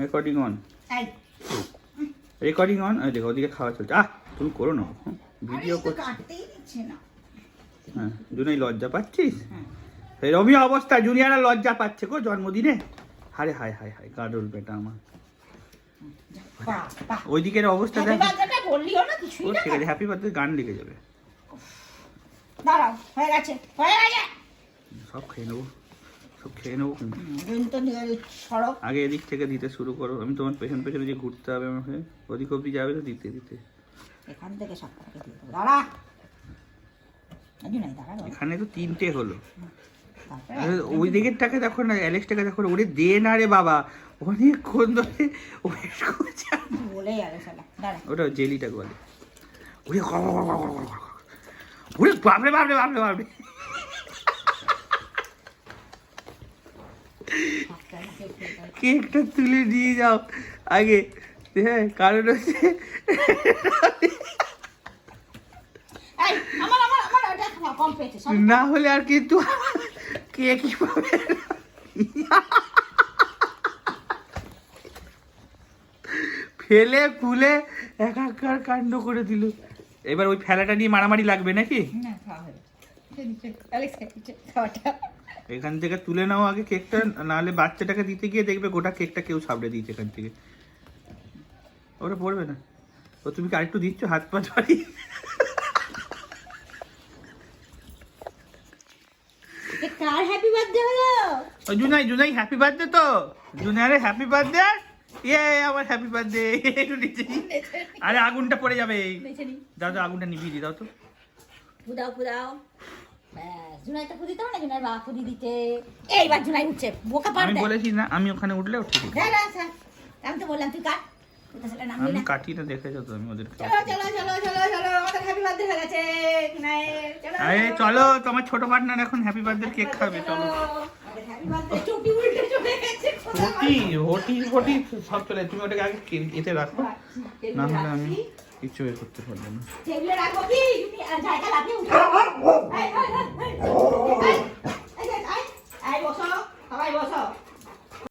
Recording on, recording on. দেখো ওদিকে খাওয়া চলছে। তুমি করো না, ভিডিও করছি। হ্যাঁ জুনাই লজ্জা পাচ্ছিস? এরকমই অবস্থা, জুনিয়ারা লজ্জা পাচ্ছে গো জন্মদিনে। হায় হায় হায় হায় গাডল বেটা আমার। ওইদিকের অবস্থা দেখ। ঠিক আছে, হ্যাপি বার্থডে গান লিখে যাবে। সব খেয়ে নেবো, সব খেয়ে নেবো। আগে এদিক থেকে দিতে শুরু করো, আমি তোমার পেছন পেছনে যে ঘুরতে হবে আমাকে, ওদিক অব্দি যাবে তো দিতে দিতে। এখানে তো 3টে হলো। ওই দিকেরটাকে দেখো না, অ্যালেক্সটাকে দেখো, ওরে দে না রে বাবা, অনেকক্ষণ ধরে ওয়েট করছে। ওটা জেলিটা বলে। ওরে ওরে বাপরে বাপরে বাপরে বাপরে। কেকটা তুলে নিয়ে যাও আগে। হ্যাঁ কারণ হচ্ছে না হলে আর কিন্তু কেকই পাবে। ফেলে ফুলে একাকার কাণ্ড করে দিল। এবার ওই ফেলাটা নিয়ে মারামারি লাগবে নাকি? এখান থেকে তুলে নাও আগে কেকটা, নাহলে বাচ্চাটাকে দিতে গিয়ে দেখবে গোটা কেকটা কেউ সাবড়ে দিয়েছে এখান থেকে। ওটা পড়বে না। ও তুমি কি আরেকটু দিচ্ছ হাত পা ধরি? কার হ্যাপি বার্থডে হলো? ও জুনাই, জুনাই হ্যাপি বার্থডে তো। জুনাইরে হ্যাপি বার্থডে। আমার হ্যাপি বার্থডে। একটু নিচে। আরে আগুনটা পড়ে যাবে। দাও দাও আগুনটা নিভিয়ে দাও তো। ফুদাও ফুদাও। জুনাই তো ফুদিতে হবে না, জুনাই বাবা ফুদি দিতে। এইবার জুনাই উঠছে, বোকা পার আমি বলেছি না, আমি ওখানে উঠলে উঠে দিই। আমি তো বললাম তুই কাট। আমি কাটি না, দেখেছো তো আমি ওদের। চলো চলো চলো চলো চলো, আমাদের হ্যাপি বার্থডে হয়ে গেছে। চলো আরে চলো, তোমার ছোট পার্টনার এখন হ্যাপি বার্থডে কেক খাবে, চলো। আমাদের হ্যাপি বার্থডে টুপি উল্টে চলে গেছে। হোটি হোটি হোটি সব চলে। তুমি ওটাকে আগে এতে রাখো, না হলে আমি কিছু করতে পারবো না। টেবিলে রাখো কি? তুমি জায়গা লাগিয়ে উঠো।